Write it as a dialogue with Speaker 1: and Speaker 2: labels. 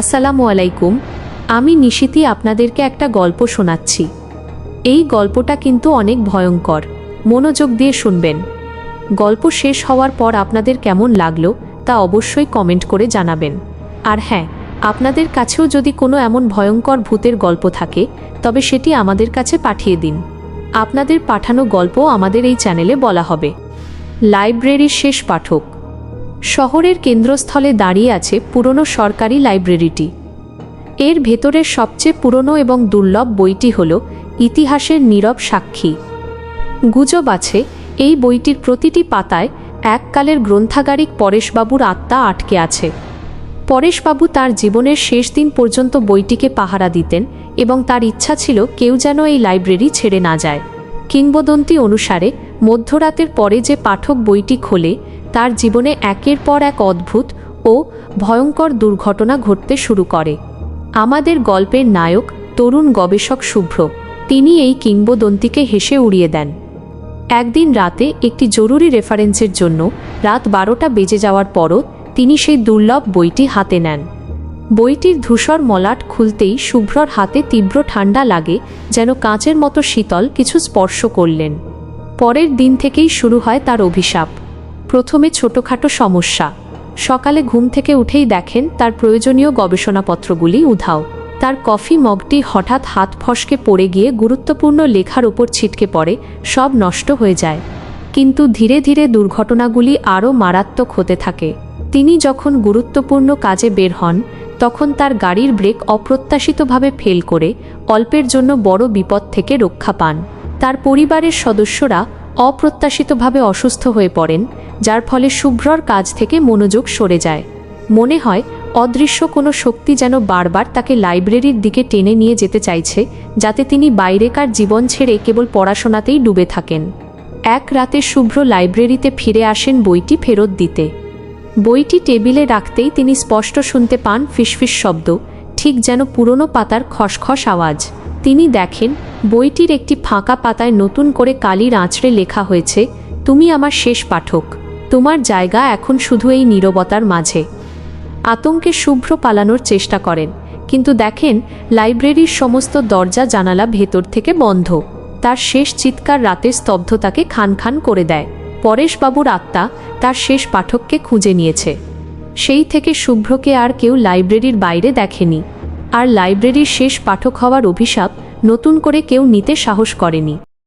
Speaker 1: আসসালামু আলাইকুম। আমি নিশিতি আপনাদেরকে একটা গল্প শোনাচ্ছি। এই গল্পটা কিন্তু অনেক ভয়ঙ্কর। মনোযোগ দিয়ে শুনবেন। গল্প শেষ হওয়ার পর আপনাদের কেমন লাগলো তা অবশ্যই কমেন্ট করে জানাবেন। আর হ্যাঁ, আপনাদের কাছেও যদি কোনো এমন ভয়ঙ্কর ভূতের গল্প থাকে তবে সেটি আমাদের কাছে পাঠিয়ে দিন। আপনাদের পাঠানো গল্প আমাদের এই চ্যানেলে বলা হবে। লাইব্রেরির শেষ পাঠক। শহরের কেন্দ্রস্থলে দাঁড়িয়ে আছে পুরনো সরকারি লাইব্রেরিটি। এর ভেতরের সবচেয়ে পুরনো এবং দুর্লভ বইটি হল ইতিহাসের নীরব সাক্ষী। গুজব আছে এই বইটির প্রতিটি পাতায় এককালের গ্রন্থাগারিক পরেশবাবুর আত্মা আটকে আছে। পরেশবাবু তার জীবনের শেষ দিন পর্যন্ত বইটিকে পাহারা দিতেন এবং তার ইচ্ছা ছিল কেউ যেন এই লাইব্রেরি ছেড়ে না যায়। কিংবদন্তি অনুসারে মধ্যরাতের পরে যে পাঠক বইটি খোলে তার জীবনে একের পর এক অদ্ভুত ও ভয়ঙ্কর দুর্ঘটনা ঘটতে শুরু করে। আমাদের গল্পের নায়ক তরুণ গবেষক শুভ্র, তিনি এই কিংবদন্তিকে হেসে উড়িয়ে দেন। একদিন রাতে একটি জরুরি রেফারেন্সের জন্য রাত 12টা বেজে যাওয়ার পরও তিনি সেই দুর্লভ বইটি হাতে নেন। বইটির ধূসর মলাট খুলতেই শুভ্রর হাতে তীব্র ঠান্ডা লাগে, যেন কাঁচের মতো শীতল কিছু স্পর্শ করলেন। পরের দিন থেকেই শুরু হয় তার অভিশাপ। প্রথমে ছোটোখাটো সমস্যা। সকালে ঘুম থেকে উঠেই দেখেন তার প্রয়োজনীয় গবেষণাপত্রগুলি উধাও। তার কফি মগটি হঠাৎ হাত ফসকে পড়ে গিয়ে গুরুত্বপূর্ণ লেখার উপর ছিটকে পড়ে, সব নষ্ট হয়ে যায়। কিন্তু ধীরে ধীরে দুর্ঘটনাগুলি আরও মারাত্মক হতে থাকে। তিনি যখন গুরুত্বপূর্ণ কাজে বের হন তখন তার গাড়ির ব্রেক অপ্রত্যাশিতভাবে ফেল করে অল্পের জন্য বড় বিপদ থেকে রক্ষা পান। তার পরিবারের সদস্যরা অপ্রত্যাশিতভাবে অসুস্থ হয়ে পড়েন, যার ফলে শুভ্রর কাজ থেকে মনোযোগ সরে যায়। মনে হয় অদৃশ্য কোনো শক্তি যেন বারবার তাকে লাইব্রেরির দিকে টেনে নিয়ে যেতে চাইছে, যাতে তিনি বাইরেকার জীবন ছেড়ে কেবল পড়াশোনাতেই ডুবে থাকেন। এক রাতে শুভ্র লাইব্রেরিতে ফিরে আসেন বইটি ফেরত দিতে। বইটি টেবিলে রাখতেই তিনি স্পষ্ট শুনতে পান ফিসফিস শব্দ, ঠিক যেন পুরনো পাতার খসখস আওয়াজ। তিনি দেখেন বইটির একটি ফাঁকা পাতায় নতুন করে কালির আঁচড়ে লেখা হয়েছে, তুমি আমার শেষ পাঠক, তোমার জায়গা এখন শুধু এই নীরবতার মাঝে। আতঙ্কে শুভ্র পালানোর চেষ্টা করেন, কিন্তু দেখেন লাইব্রেরির সমস্ত দরজা জানালা ভেতর থেকে বন্ধ। তার শেষ চিৎকার রাতের স্তব্ধতাকে খান খান করে দেয়। পরেশবাবুর আত্মা তার শেষ পাঠককে খুঁজে নিয়েছে। সেই থেকে শুভ্রকে আর কেউ লাইব্রেরির বাইরে দেখেনি, আর লাইব্রেরির শেষ পাঠক হওয়ার অভিশাপ নতুন করে কেউ নিতে সাহস করেনি।